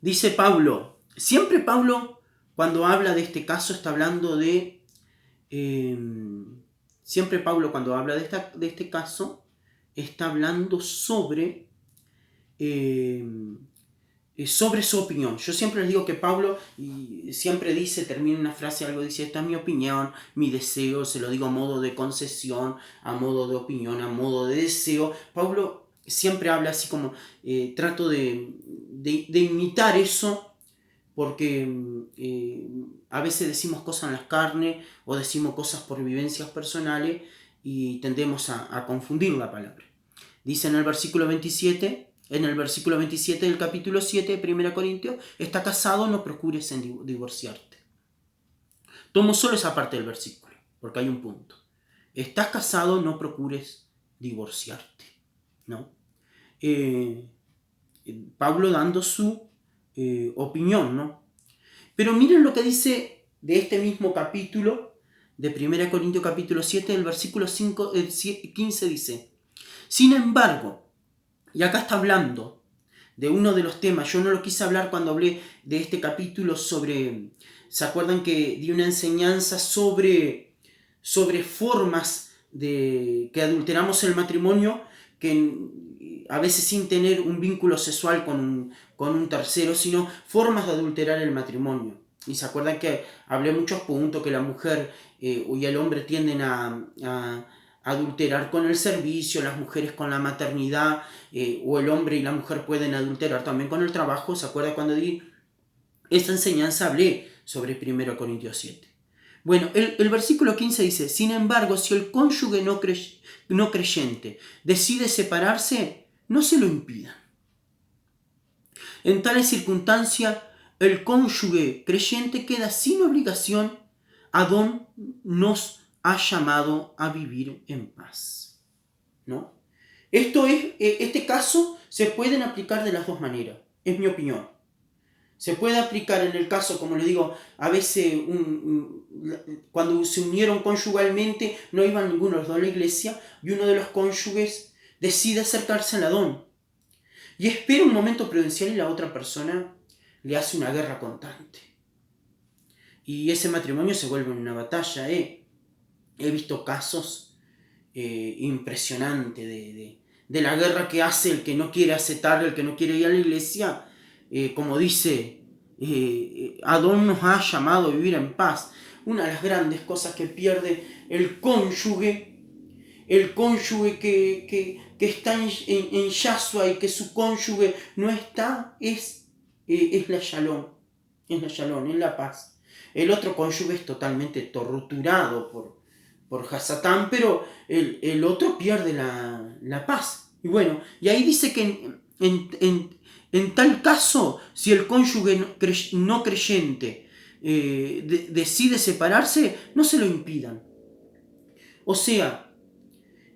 Dice Pablo, siempre Pablo cuando habla de este caso está hablando de... siempre Pablo cuando habla de este caso está hablando sobre su opinión. Yo siempre les digo que Pablo siempre dice, termina una frase, algo dice, esta es mi opinión, mi deseo, se lo digo a modo de concesión, a modo de opinión, a modo de deseo. Pablo siempre habla así como, trato de imitar eso, porque a veces decimos cosas en las carnes o decimos cosas por vivencias personales y tendemos a confundir la palabra. Dice en el versículo 27 del capítulo 7 de 1 Corintios, está casado, no procures en divorciarte. Tomo solo esa parte del versículo, porque hay un punto. Estás casado, no procures divorciarte. ¿No? Pablo dando su opinión, ¿no? Pero miren lo que dice de este mismo capítulo, de 1 Corintios capítulo 7, el versículo 15 dice, sin embargo, y acá está hablando de uno de los temas, yo no lo quise hablar cuando hablé de este capítulo sobre, ¿se acuerdan que di una enseñanza sobre formas de que adulteramos el matrimonio, que a veces sin tener un vínculo sexual con un tercero, sino formas de adulterar el matrimonio? Y se acuerdan que hablé muchos puntos que la mujer y el hombre tienden a adulterar con el servicio, las mujeres con la maternidad, o el hombre y la mujer pueden adulterar también con el trabajo. ¿Se acuerdan cuando di esta enseñanza? Hablé sobre 1 Corintios 7. Bueno, el versículo 15 dice, sin embargo, si el cónyuge no creyente decide separarse, no se lo impidan. En tales circunstancias, el cónyuge creyente queda sin obligación a don nos ha llamado a vivir en paz. ¿No? Este caso se pueden aplicar de las dos maneras, es mi opinión. Se puede aplicar en el caso, como les digo, a veces cuando se unieron conyugalmente no iban ninguno de los dos a la iglesia y uno de los cónyuges decide acercarse al Adón y espera un momento prudencial y la otra persona le hace una guerra constante. Y ese matrimonio se vuelve una batalla. He visto casos impresionantes de la guerra que hace el que no quiere aceptar, el que no quiere ir a la iglesia. Como dice, Adón nos ha llamado a vivir en paz. Una de las grandes cosas que pierde el cónyuge que está en Yahshua y que su cónyuge no está, es la shalom, es la paz. El otro cónyuge es totalmente torturado por Hasatán, pero el otro pierde la paz. Y bueno, y ahí dice que en tal caso, si el cónyuge no creyente decide separarse, no se lo impidan. O sea,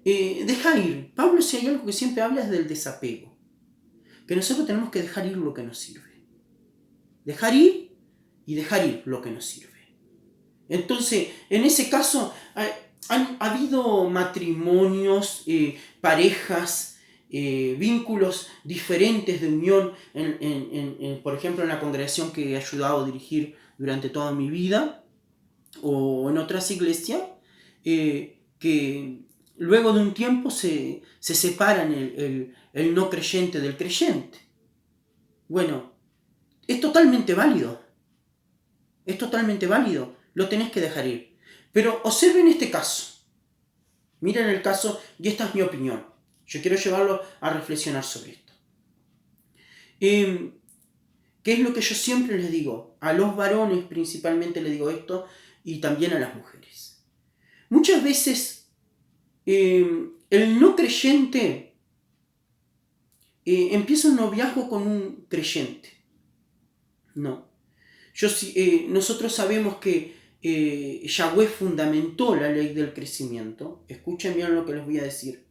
deja ir. Pablo, si hay algo que siempre habla, es del desapego. Que nosotros tenemos que dejar ir lo que nos sirve. Dejar ir y dejar ir lo que nos sirve. Entonces, en ese caso, han habido matrimonios, parejas, vínculos diferentes de unión, por ejemplo, en la congregación que he ayudado a dirigir durante toda mi vida, o en otras iglesias, que luego de un tiempo se separan el no creyente del creyente. Bueno, es totalmente válido. Es totalmente válido. Lo tenés que dejar ir. Pero observen este caso. Miren el caso, y esta es mi opinión. Yo quiero llevarlo a reflexionar sobre esto. ¿Qué es lo que yo siempre les digo? A los varones principalmente les digo esto, y también a las mujeres. Muchas veces el no creyente empieza un noviazgo con un creyente. No. Nosotros sabemos que Yahweh fundamentó la ley del crecimiento. Escuchen bien lo que les voy a decir.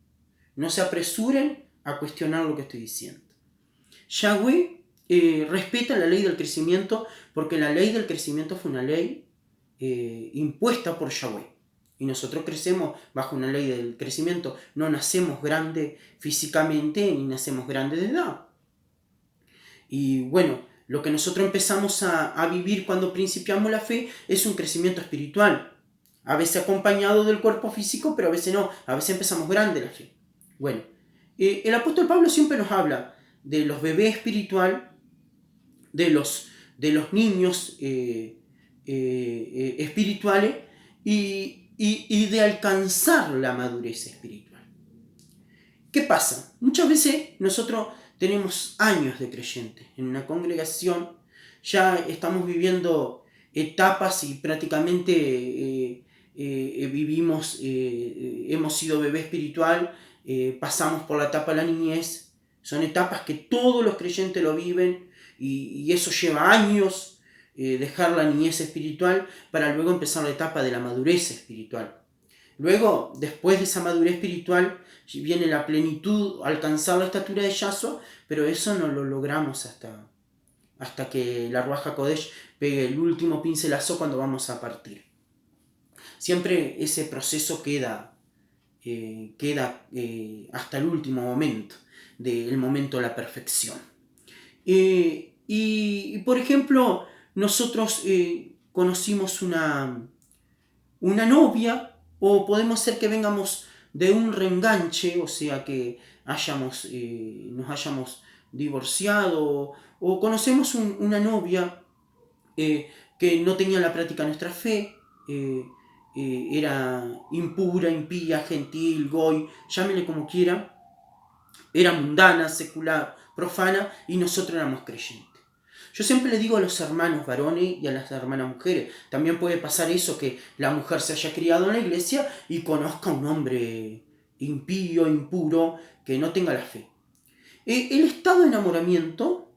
No se apresuren a cuestionar lo que estoy diciendo. Yahweh respeta la ley del crecimiento porque la ley del crecimiento fue una ley impuesta por Yahweh. Y nosotros crecemos bajo una ley del crecimiento. No nacemos grandes físicamente ni nacemos grandes de edad. Y bueno, Lo que nosotros empezamos a vivir cuando principiamos la fe es un crecimiento espiritual. A veces acompañado del cuerpo físico, pero a veces no. A veces empezamos grande la fe. Bueno, el apóstol Pablo siempre nos habla de los bebés espiritual, de los niños espirituales y de alcanzar la madurez espiritual. ¿Qué pasa? Muchas veces nosotros tenemos años de creyentes en una congregación, ya estamos viviendo etapas y prácticamente vivimos, hemos sido bebé espiritual, pasamos por la etapa de la niñez. Son etapas que todos los creyentes lo viven y eso lleva años, dejar la niñez espiritual para luego empezar la etapa de la madurez espiritual. Luego, después de esa madurez espiritual, viene la plenitud, alcanzar la estatura de Yahshua, pero eso no lo logramos hasta que la Ruach HaKodesh pegue el último pincelazo cuando vamos a partir. Siempre ese proceso queda hasta el último momento, del momento de la perfección. Y por ejemplo, nosotros conocimos una novia, o podemos ser que vengamos de un reenganche, o sea que nos hayamos divorciado, o conocemos una novia que no tenía en la práctica nuestra fe, era impura, impía, gentil, goy, llámele como quiera, era mundana, secular, profana, y nosotros éramos creyentes. Yo siempre le digo a los hermanos varones y a las hermanas mujeres, también puede pasar eso, que la mujer se haya criado en la iglesia y conozca a un hombre impío, impuro, que no tenga la fe. El estado de enamoramiento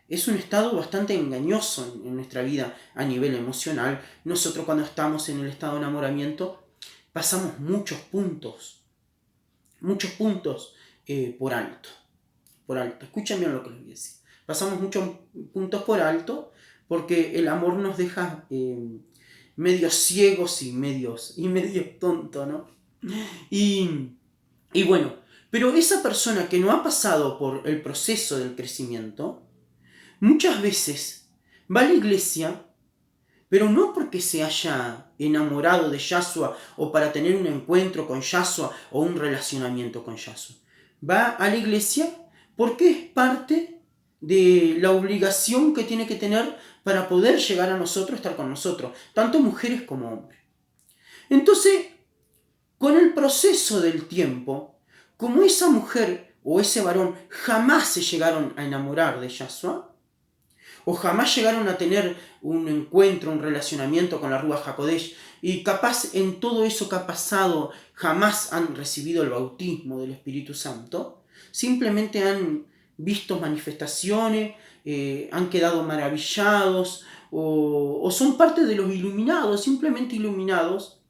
es un estado bastante engañoso en nuestra vida a nivel emocional. Nosotros cuando estamos en el estado de enamoramiento pasamos muchos puntos por alto. Escuchen bien lo que les voy a decir. Pasamos muchos puntos por alto porque el amor nos deja medio ciegos y medio tontos, ¿no? Y bueno, pero esa persona que no ha pasado por el proceso del crecimiento, muchas veces va a la iglesia, pero no porque se haya enamorado de Yahshua o para tener un encuentro con Yahshua o un relacionamiento con Yahshua. Va a la iglesia porque es parte de la obligación que tiene que tener para poder llegar a nosotros, estar con nosotros, tanto mujeres como hombres. Entonces, con el proceso del tiempo, como esa mujer o ese varón jamás se llegaron a enamorar de Yahshua, o jamás llegaron a tener un encuentro, un relacionamiento con la Ruach HaKodesh, y capaz en todo eso que ha pasado jamás han recibido el bautismo del Espíritu Santo, simplemente han visto manifestaciones, han quedado maravillados, o son parte de los iluminados, simplemente iluminados.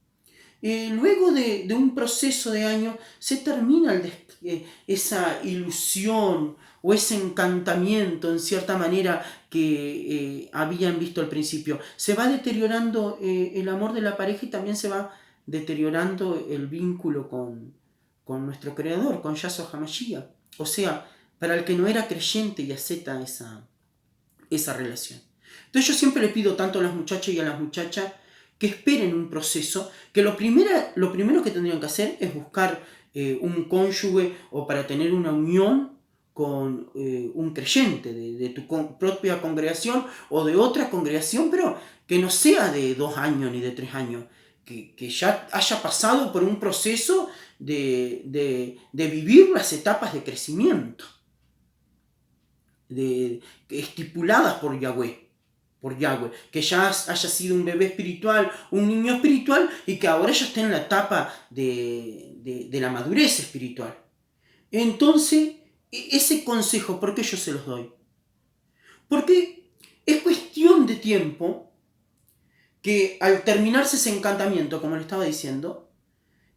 Luego de un proceso de años se termina esa ilusión o ese encantamiento en cierta manera que habían visto al principio. Se va deteriorando el amor de la pareja y también se va deteriorando el vínculo con nuestro Creador, con Yahshua HaMashiach. O sea, para el que no era creyente y acepta esa relación. Entonces yo siempre le pido tanto a las muchachas y a las muchachas que esperen un proceso, que lo primero que tendrían que hacer es buscar un cónyuge o para tener una unión con un creyente de tu propia congregación o de otra congregación, pero que no sea de 2 años ni de 3 años, que ya haya pasado por un proceso de vivir las etapas de crecimiento estipuladas por Yahweh, que ya haya sido un bebé espiritual, un niño espiritual y que ahora ya esté en la etapa de la madurez espiritual. Entonces, ese consejo, ¿por qué yo se los doy? Porque es cuestión de tiempo que al terminarse ese encantamiento, como le estaba diciendo,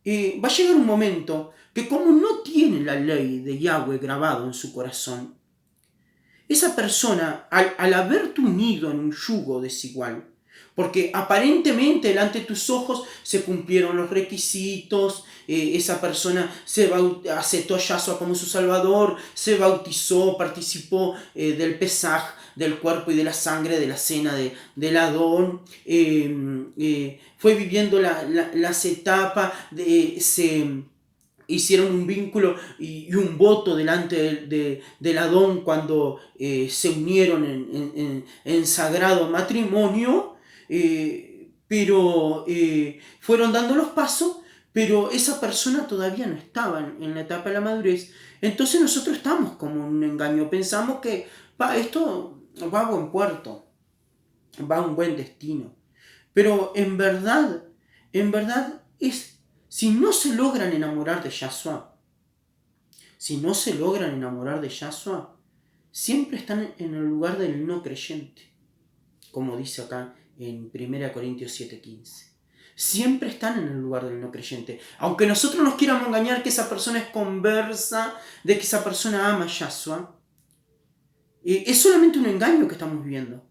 va a llegar un momento que como no tiene la ley de Yahweh grabado en su corazón, esa persona, al haberte unido en un yugo desigual, Porque aparentemente delante de tus ojos se cumplieron los requisitos, esa persona aceptó a Yahshua como su Salvador, se bautizó, participó del Pesaj, del cuerpo y de la sangre de la cena del Adón, fue viviendo las etapas, se hicieron un vínculo y un voto delante del Adón cuando se unieron en sagrado matrimonio, pero fueron dando los pasos, pero esa persona todavía no estaba en la etapa de la madurez. Entonces nosotros estamos como en un engaño, pensamos que esto va a buen puerto, va a un buen destino, pero en verdad es, si no se logran enamorar de Yahshua, siempre están en el lugar del no creyente, como dice acá en 1 Corintios 7:15. Siempre están en el lugar del no creyente. Aunque nosotros nos quieramos engañar que esa persona es conversa, de que esa persona ama a Yahshua, es solamente un engaño que estamos viviendo.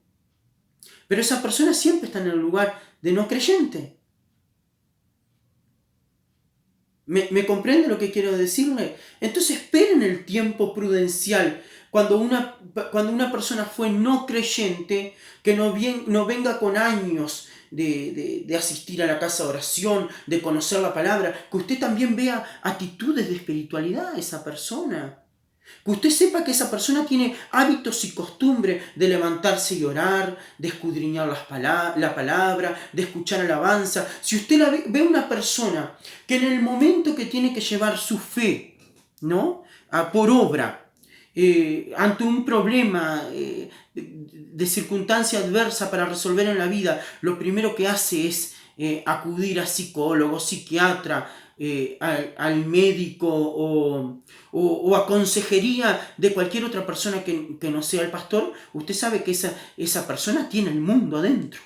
Pero esa persona siempre está en el lugar de no creyente. ¿Me comprende lo que quiero decirle? Entonces esperen el tiempo prudencial. Cuando una persona fue no creyente, que no venga con años de asistir a la casa de oración, de conocer la palabra, que usted también vea actitudes de espiritualidad a esa persona. Que usted sepa que esa persona tiene hábitos y costumbres de levantarse y orar, de escudriñar la palabra, de escuchar alabanza. Si usted ve una persona que en el momento que tiene que llevar su fe, ¿no?, por obra, ante un problema de circunstancia adversa para resolver en la vida, lo primero que hace es acudir a psicólogo, psiquiatra, al médico o a consejería de cualquier otra persona que no sea el pastor, usted sabe que esa persona tiene el mundo adentro.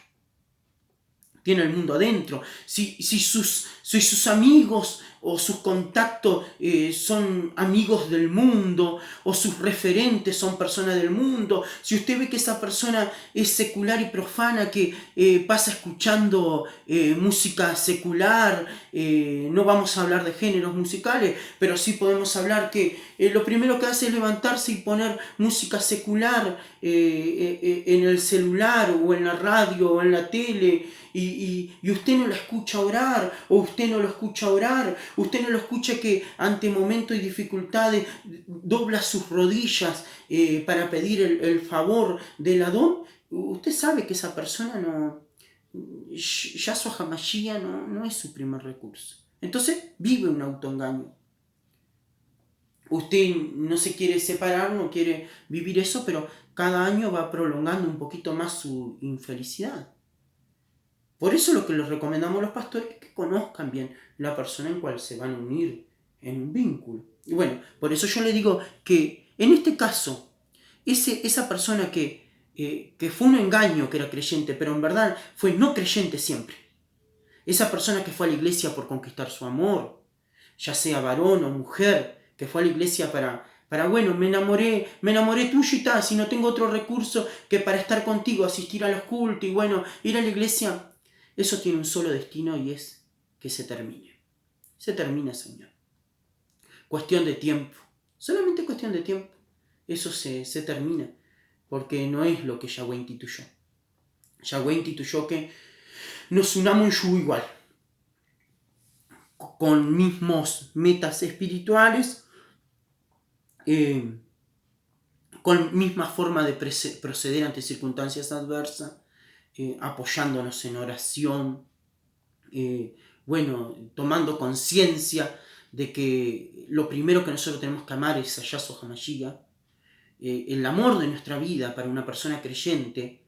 Tiene el mundo adentro. Si sus amigos o sus contactos son amigos del mundo, o sus referentes son personas del mundo, si usted ve que esa persona es secular y profana, que pasa escuchando música secular, no vamos a hablar de géneros musicales, pero sí podemos hablar que lo primero que hace es levantarse y poner música secular en el celular o en la radio o en la tele, y usted no la escucha orar, o usted no lo escucha orar, usted no lo escucha que ante momentos y dificultades dobla sus rodillas para pedir el favor del Adón. Usted sabe que esa persona Yahshua HaMashiach no es su primer recurso. Entonces vive un autoengaño. Usted no se quiere separar, no quiere vivir eso, pero cada año va prolongando un poquito más su infelicidad. Por eso lo que les recomendamos a los pastores es que conozcan bien la persona en cual se van a unir en un vínculo. Y bueno, por eso yo le digo que en este caso, esa persona que fue un engaño, que era creyente, pero en verdad fue no creyente siempre. Esa persona que fue a la iglesia por conquistar su amor, ya sea varón o mujer, que fue a la iglesia para bueno, me enamoré tuyo y tal, si no tengo otro recurso que para estar contigo, asistir a los cultos y bueno, ir a la iglesia. Eso tiene un solo destino y es que se termine. Se termina, Señor. Cuestión de tiempo. Solamente cuestión de tiempo. Eso se termina. Porque no es lo que Yahweh instituyó. Yahweh instituyó que nos unamos en yugo igual. Con mismos metas espirituales. Con misma forma de proceder ante circunstancias adversas. Apoyándonos en oración, tomando conciencia de que lo primero que nosotros tenemos que amar es a Yahshua HaMashiach. El amor de nuestra vida para una persona creyente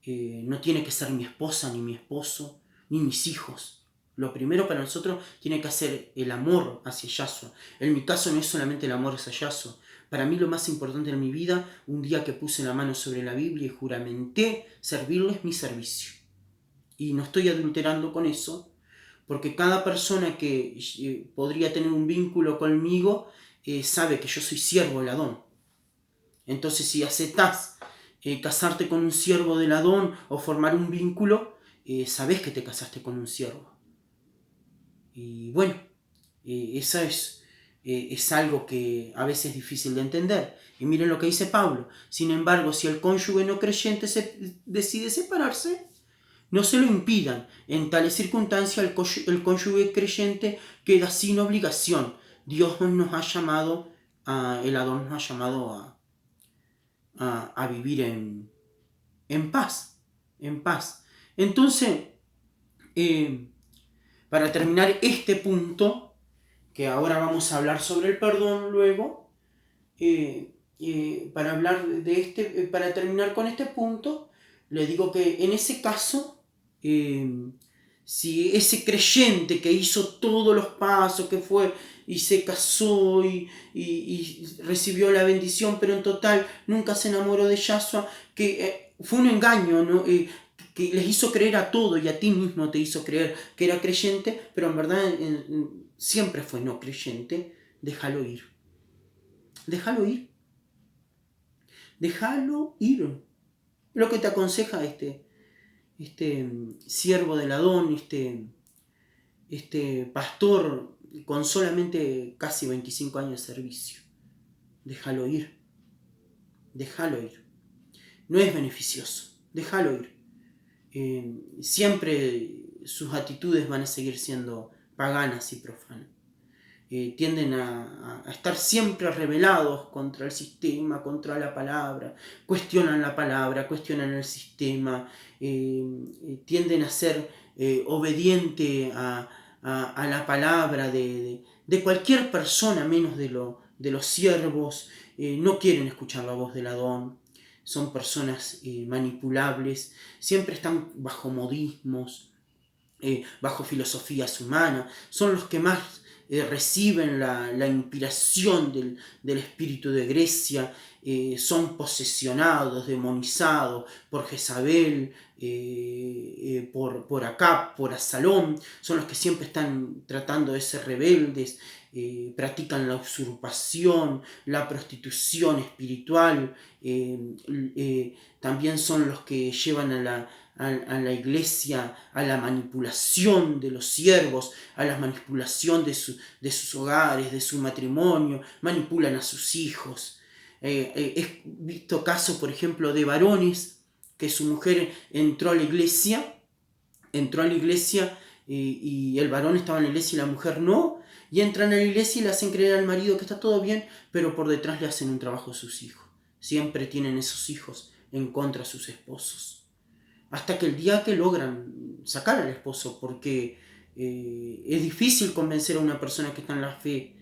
no tiene que ser mi esposa, ni mi esposo, ni mis hijos. Lo primero para nosotros tiene que ser el amor hacia Yahshua. En mi caso no es solamente el amor hacia Yahshua. Para mí lo más importante en mi vida, un día que puse la mano sobre la Biblia y juramenté servirles mi servicio. Y no estoy adulterando con eso, porque cada persona que podría tener un vínculo conmigo sabe que yo soy siervo del Adón. Entonces si aceptás casarte con un siervo del Adón o formar un vínculo, sabés que te casaste con un siervo. Y bueno, eso es algo que a veces es difícil de entender. Y miren lo que dice Pablo. Sin embargo, si el cónyuge no creyente decide separarse, no se lo impidan. En tales circunstancias el cónyuge creyente queda sin obligación. Dios nos ha llamado, el Adón nos ha llamado a vivir en paz. En paz. Entonces, para terminar este punto, que ahora vamos a hablar sobre el perdón luego, para hablar de para terminar con este punto, le digo que en ese caso, si ese creyente que hizo todos los pasos, que fue y se casó y recibió la bendición, pero en total nunca se enamoró de Yahshua, que fue un engaño, ¿no? Que les hizo creer a todo y a ti mismo te hizo creer que era creyente, pero en verdad siempre fue no creyente, déjalo ir. Déjalo ir. Déjalo ir. Lo que te aconseja este siervo del Adón, este pastor con solamente casi 25 años de servicio. Déjalo ir. Déjalo ir. No es beneficioso. Déjalo ir. Siempre sus actitudes van a seguir siendo paganas y profanas. Tienden a estar siempre rebelados contra el sistema, contra la palabra, cuestionan la palabra, cuestionan el sistema, tienden a ser obediente a la palabra de cualquier persona, menos de los siervos, no quieren escuchar la voz del Adón, son personas manipulables, siempre están bajo modismos, bajo filosofías humanas, son los que más reciben la inspiración del espíritu de Grecia, son posesionados, demonizados por Jezabel, por Acab, por Absalón, son los que siempre están tratando de ser rebeldes, practican la usurpación, la prostitución espiritual, también son los que llevan a la iglesia, a la manipulación de los siervos, a la manipulación de sus hogares, de su matrimonio, manipulan a sus hijos. He visto casos, por ejemplo, de varones que su mujer entró a la iglesia y el varón estaba en la iglesia y la mujer no, y entran a la iglesia y le hacen creer al marido que está todo bien, pero por detrás le hacen un trabajo a sus hijos. Siempre tienen esos hijos en contra de sus esposos. Hasta que el día que logran sacar al esposo, porque es difícil convencer a una persona que está en la fe,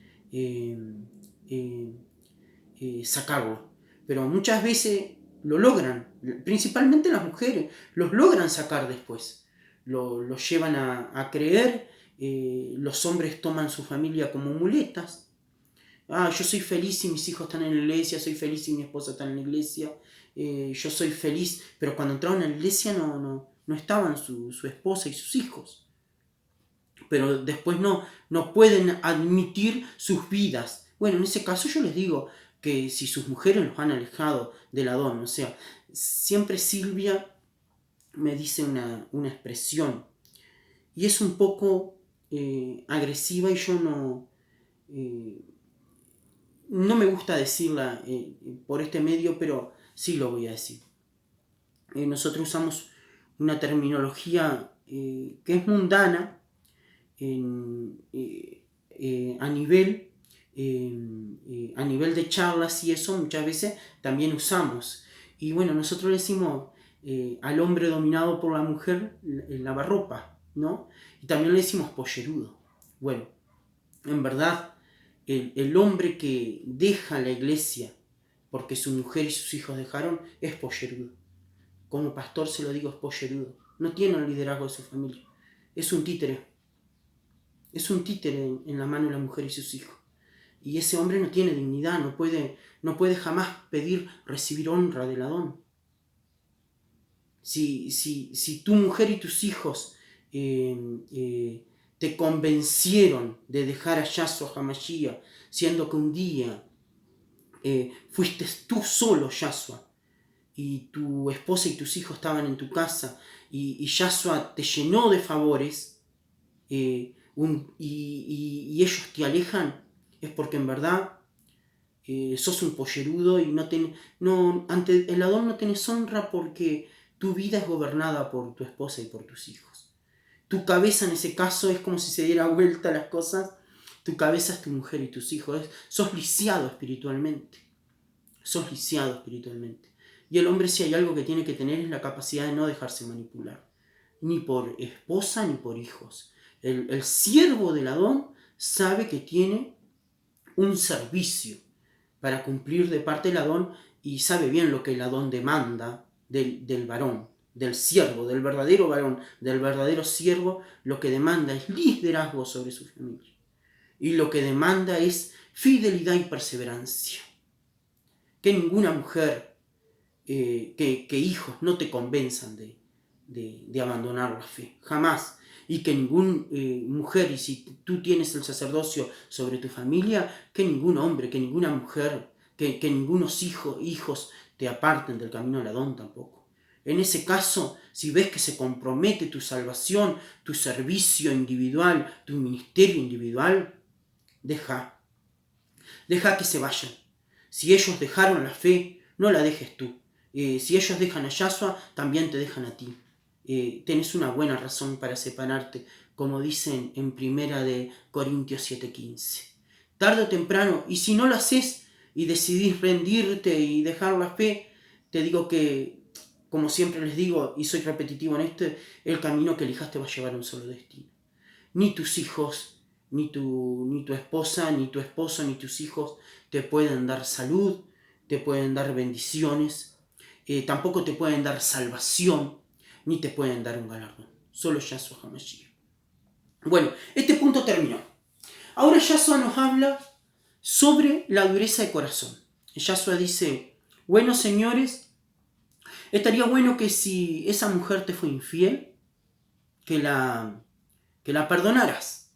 sacarlo. Pero muchas veces lo logran, principalmente las mujeres, los logran sacar después. Lo llevan a creer, los hombres toman su familia como muletas. Yo soy feliz si mis hijos están en la iglesia, soy feliz si mi esposa está en la iglesia, yo soy feliz, pero cuando entraron a la iglesia no estaban su esposa y sus hijos. Pero después no pueden admitir sus vidas. Bueno, en ese caso yo les digo que si sus mujeres los han alejado del Adón, o sea, siempre Silvia me dice una expresión y es un poco agresiva y yo no me gusta decirla por este medio, pero sí lo voy a decir. Nosotros usamos una terminología que es mundana a nivel de charlas y eso muchas veces también usamos. Y bueno, nosotros le decimos al hombre dominado por la mujer lavarropa, ¿no? Y también le decimos pollerudo. Bueno, en verdad, el hombre que deja la iglesia porque su mujer y sus hijos dejaron es pollerudo. Como pastor se lo digo, es pollerudo. No tiene el liderazgo de su familia. Es un títere. Es un títere en la mano de la mujer y sus hijos. Y ese hombre no tiene dignidad, no puede jamás recibir honra del Adón. Si tu mujer y tus hijos te convencieron de dejar a Yahshua HaMashiach, siendo que un día fuiste tú solo, Yahshua, y tu esposa y tus hijos estaban en tu casa y Yahshua te llenó de favores y ellos te alejan, es porque en verdad sos un pollerudo y ante el Adón no tenés honra porque tu vida es gobernada por tu esposa y por tus hijos. Tu cabeza en ese caso es como si se diera vuelta las cosas. Tu cabeza es tu mujer y tus hijos. Sos lisiado espiritualmente. Sos lisiado espiritualmente. Y el hombre, si hay algo que tiene que tener, es la capacidad de no dejarse manipular. Ni por esposa ni por hijos. El siervo del Adón sabe que tiene un servicio para cumplir de parte del Adón y sabe bien lo que el Adón demanda del varón, del siervo, del verdadero varón, del verdadero siervo. Lo que demanda es liderazgo sobre su familia. Y lo que demanda es fidelidad y perseverancia. Que ninguna mujer, que hijos no te convenzan de abandonar la fe. Jamás. Y que ninguna mujer, y si tú tienes el sacerdocio sobre tu familia, que ningún hombre, que ninguna mujer, que ningunos hijos te aparten del camino del Adón tampoco. En ese caso, si ves que se compromete tu salvación, tu servicio individual, tu ministerio individual, deja que se vayan. Si ellos dejaron la fe, no la dejes tú. Si ellos dejan a Yahshua, también te dejan a ti. Tenés una buena razón para separarte, como dicen en 1 Corintios 7:15. Tarde o temprano, y si no lo haces y decidís rendirte y dejar la fe, te digo que, como siempre les digo, y soy repetitivo en esto, el camino que elijas te va a llevar a un solo destino. Ni tus hijos, ni tu esposa, ni tu esposo, ni tus hijos te pueden dar salud, te pueden dar bendiciones, tampoco te pueden dar salvación, ni te pueden dar un galardón. Solo Yahshua HaMashiach. Bueno, este punto terminó. Ahora Yahshua nos habla sobre la dureza de corazón. Yahshua dice, bueno, señores, estaría bueno que si esa mujer te fue infiel, que la perdonaras,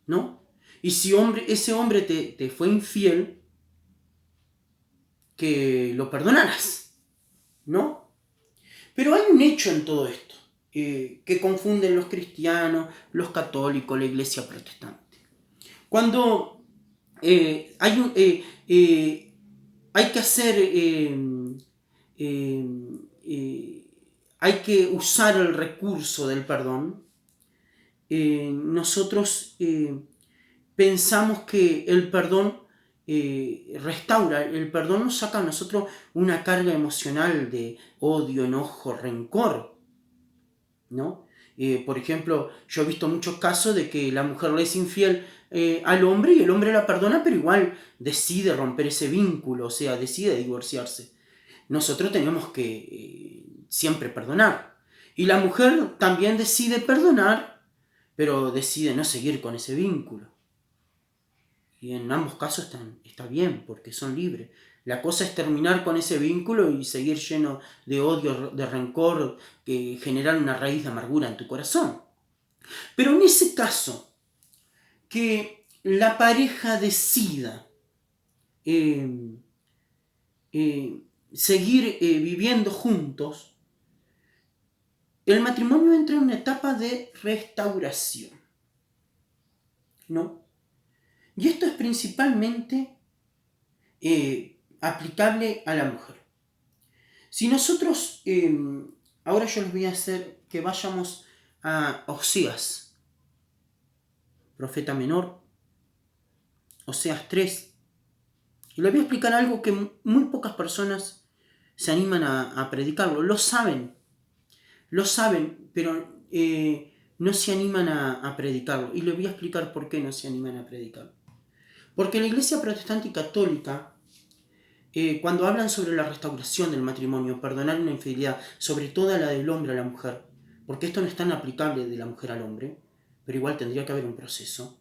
¿no? Y si ese hombre te fue infiel, que lo perdonaras, ¿no? Pero hay un hecho en todo esto, que confunden los cristianos, los católicos, la iglesia protestante. Cuando hay que hacer, hay que usar el recurso del perdón, nosotros pensamos que el perdón restaura, el perdón nos saca a nosotros una carga emocional de odio, enojo, rencor, ¿no? Por ejemplo, yo he visto muchos casos de que la mujer le es infiel al hombre y el hombre la perdona, pero igual decide romper ese vínculo, o sea, decide divorciarse. Nosotros tenemos que siempre perdonar. Y la mujer también decide perdonar, pero decide no seguir con ese vínculo. Y en ambos casos está bien, porque son libres. La cosa es terminar con ese vínculo y seguir lleno de odio, de rencor, que generar una raíz de amargura en tu corazón. Pero en ese caso, que la pareja decida seguir viviendo juntos, el matrimonio entra en una etapa de restauración, ¿no? Y esto es principalmente aplicable a la mujer. Si nosotros, ahora yo les voy a hacer que vayamos a Oseas, profeta menor, Oseas 3, y les voy a explicar algo que muy pocas personas se animan a predicarlo. Lo saben, pero no se animan a predicarlo. Y les voy a explicar por qué no se animan a predicarlo. Porque la iglesia protestante y católica, cuando hablan sobre la restauración del matrimonio, perdonar una infidelidad, sobre todo la del hombre a la mujer, porque esto no es tan aplicable de la mujer al hombre, pero igual tendría que haber un proceso,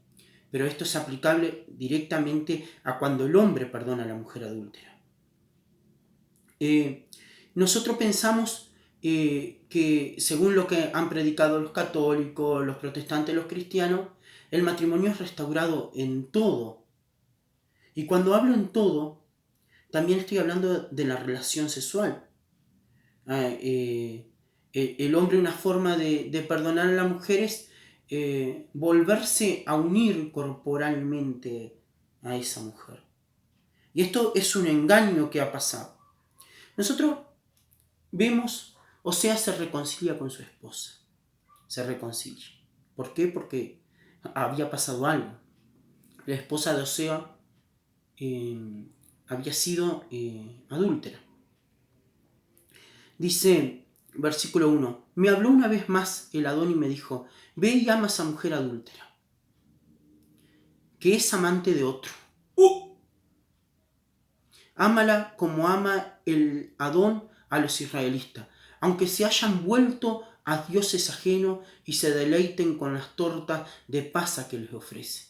pero esto es aplicable directamente a cuando el hombre perdona a la mujer adúltera. Nosotros pensamos que según lo que han predicado los católicos, los protestantes, los cristianos, el matrimonio es restaurado en todo. Y cuando hablo en todo, también estoy hablando de la relación sexual. El hombre, una forma de perdonar a la mujer es volverse a unir corporalmente a esa mujer. Y esto es un engaño que ha pasado. Nosotros vemos, Osea se reconcilia con su esposa. Se reconcilia. ¿Por qué? Porque había pasado algo. La esposa de Osea había sido adúltera. Dice, versículo 1, me habló una vez más el Adón y me dijo, ve y ama a esa mujer adúltera, que es amante de otro. Ámala como ama el Adón a los israelitas, aunque se hayan vuelto a dioses ajenos y se deleiten con las tortas de pasa que les ofrece.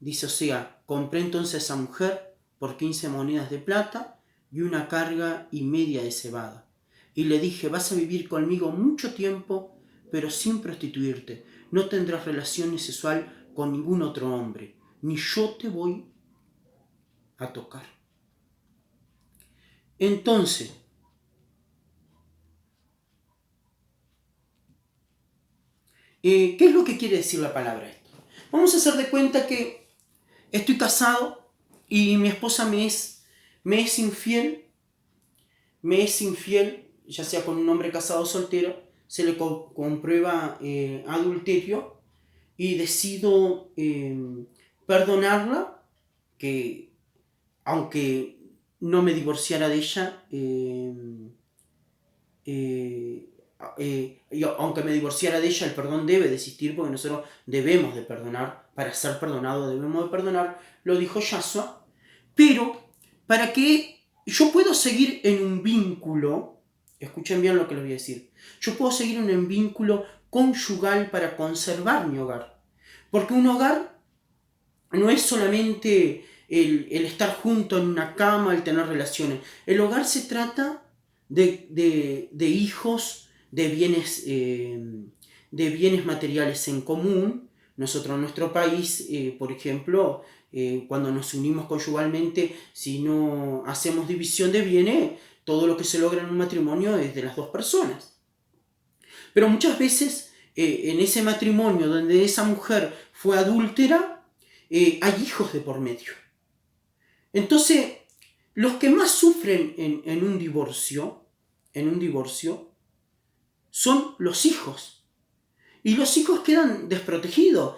Dice Osea, compré entonces a esa mujer por 15 monedas de plata y una carga y media de cebada. Y le dije, vas a vivir conmigo mucho tiempo, pero sin prostituirte. No tendrás relaciones sexuales con ningún otro hombre, ni yo te voy a tocar. Entonces, ¿qué es lo que quiere decir la palabra esto? Vamos a hacer de cuenta que estoy casado y mi esposa me es infiel, ya sea con un hombre casado o soltero, se le comprueba adulterio y decido perdonarla, que aunque no me divorciara de ella, y aunque me divorciara de ella, el perdón debe de existir porque nosotros debemos de perdonar, para ser perdonados debemos de perdonar, lo dijo Yahshua, pero para que yo pueda seguir en un vínculo, escuchen bien lo que les voy a decir, yo puedo seguir en un vínculo conyugal para conservar mi hogar, porque un hogar no es solamente el estar junto en una cama, el tener relaciones, el hogar se trata de hijos, de bienes materiales en común. Nosotros en nuestro país, por ejemplo, cuando nos unimos conyugalmente, si no hacemos división de bienes, todo lo que se logra en un matrimonio es de las dos personas. Pero muchas veces en ese matrimonio donde esa mujer fue adúltera, hay hijos de por medio. Entonces, los que más sufren en un divorcio, son los hijos. Y los hijos quedan desprotegidos.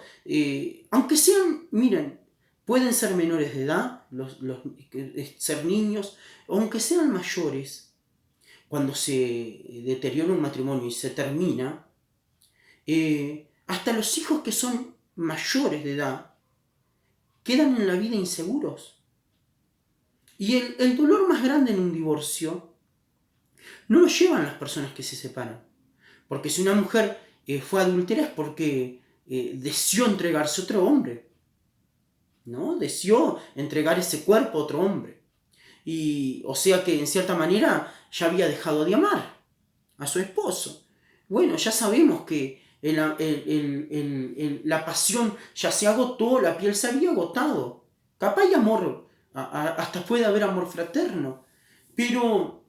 Aunque sean, miren, pueden ser menores de edad, ser niños, aunque sean mayores, cuando se deteriora un matrimonio y se termina, hasta los hijos que son mayores de edad quedan en la vida inseguros. Y el dolor más grande en un divorcio no lo llevan las personas que se separan. Porque si una mujer fue adúltera es porque deseó entregarse a otro hombre, ¿no? Deseó entregar ese cuerpo a otro hombre. Y, o sea que en cierta manera ya había dejado de amar a su esposo. Bueno, ya sabemos que la pasión ya se agotó, la piel se había agotado. Capaz hay amor, hasta puede haber amor fraterno. Pero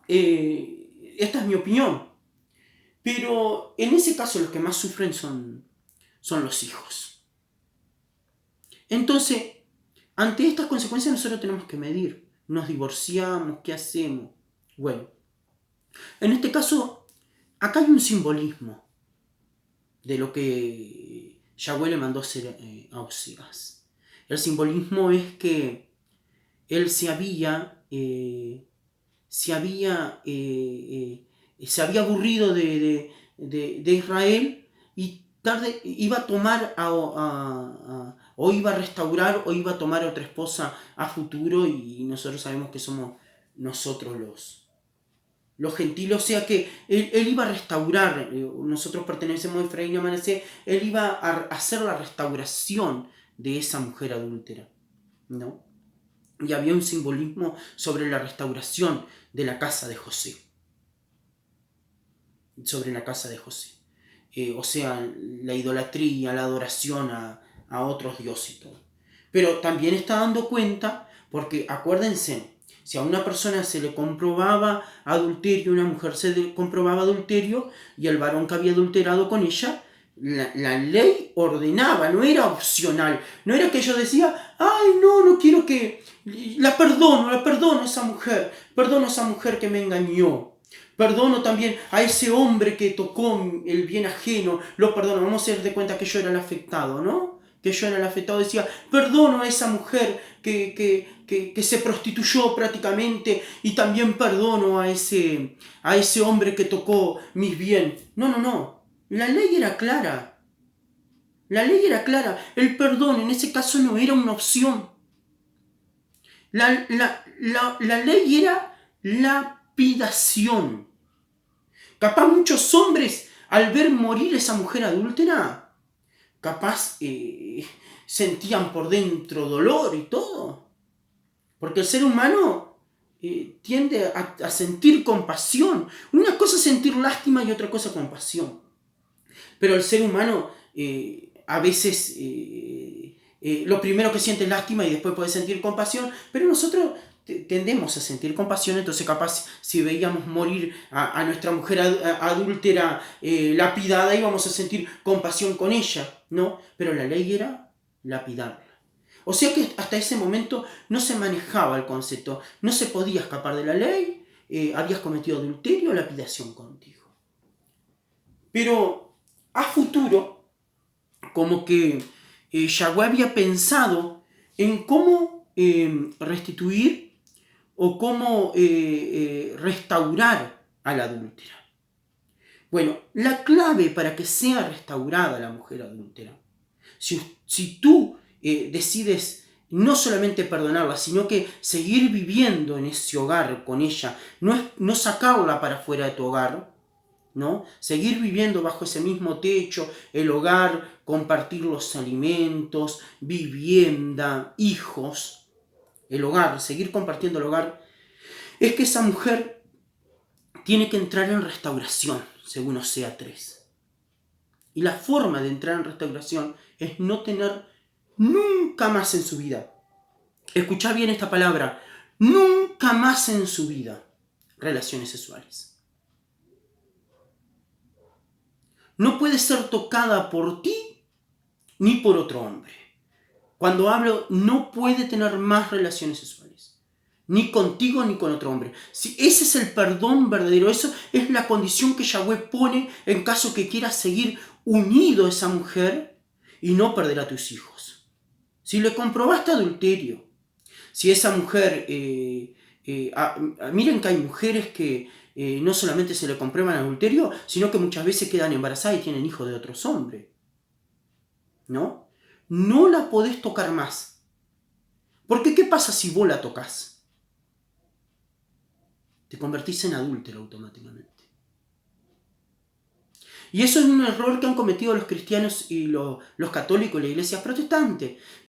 esta es mi opinión. Pero en ese caso los que más sufren son los hijos. Entonces, ante estas consecuencias nosotros tenemos que medir. Nos divorciamos, ¿qué hacemos? Bueno, en este caso, acá hay un simbolismo de lo que Yahweh le mandó hacer a Oseas. El simbolismo es que él se había aburrido de Israel y tarde iba a tomar o iba a restaurar o iba a tomar a otra esposa a futuro, y nosotros sabemos que somos nosotros los gentiles, o sea que él iba a restaurar, nosotros pertenecemos a Efraín y a Manasés, él iba a hacer la restauración de esa mujer adúltera, ¿no? Y había un simbolismo sobre la restauración de la casa de José. O sea, la idolatría, la adoración a otros dioses y todo. Pero también está dando cuenta Porque acuérdense, si a una persona se le comprobaba adulterio, una mujer se le comprobaba adulterio y el varón que había adulterado con ella, la ley ordenaba, no era opcional. No era que yo decía, ay, no quiero que... La perdono a esa mujer. Perdono a esa mujer que me engañó. Perdono también a ese hombre que tocó el bien ajeno. Lo perdono. Vamos a hacer de cuenta que yo era el afectado, ¿no? Que yo era el afectado. Decía, perdono a esa mujer que se prostituyó prácticamente. Y también perdono a ese hombre que tocó mis bienes. No. La ley era clara. La ley era clara. El perdón en ese caso no era una opción. La ley era lapidación. Capaz muchos hombres, al ver morir esa mujer adúltera, capaz sentían por dentro dolor y todo. Porque el ser humano tiende a sentir compasión. Una cosa es sentir lástima y otra cosa compasión. Pero el ser humano a veces lo primero que siente es lástima y después puede sentir compasión, pero nosotros tendemos a sentir compasión. Entonces capaz si veíamos morir a nuestra mujer adúltera lapidada, íbamos a sentir compasión con ella, ¿no? Pero la ley era lapidarla. O sea que hasta ese momento no se manejaba el concepto, no se podía escapar de la ley, habías cometido adulterio, lapidación contigo. Pero a futuro, como que Yahweh había pensado en cómo restituir o cómo restaurar a la adúltera. Bueno, la clave para que sea restaurada la mujer adúltera, si tú decides no solamente perdonarla, sino que seguir viviendo en ese hogar con ella, no sacarla para fuera de tu hogar, ¿no? Seguir viviendo bajo ese mismo techo, el hogar, compartir los alimentos, vivienda, hijos, el hogar, seguir compartiendo el hogar, es que esa mujer tiene que entrar en restauración, según Osea 3. Y la forma de entrar en restauración es no tener nunca más en su vida, escuchá bien esta palabra, nunca más en su vida, relaciones sexuales. No puede ser tocada por ti ni por otro hombre. Cuando hablo, no puede tener más relaciones sexuales. Ni contigo ni con otro hombre. Si ese es el perdón verdadero. Eso es la condición que Yahweh pone en caso que quieras seguir unido a esa mujer y no perder a tus hijos. Si le comprobaste adulterio, si esa mujer... miren que hay mujeres que no solamente se le comprueban adulterio, sino que muchas veces quedan embarazadas y tienen hijos de otros hombres. ¿No? No la podés tocar más. Porque ¿qué pasa si vos la tocas? Te convertís en adúltero automáticamente. Y eso es un error que han cometido los cristianos y los católicos y la iglesia protestante.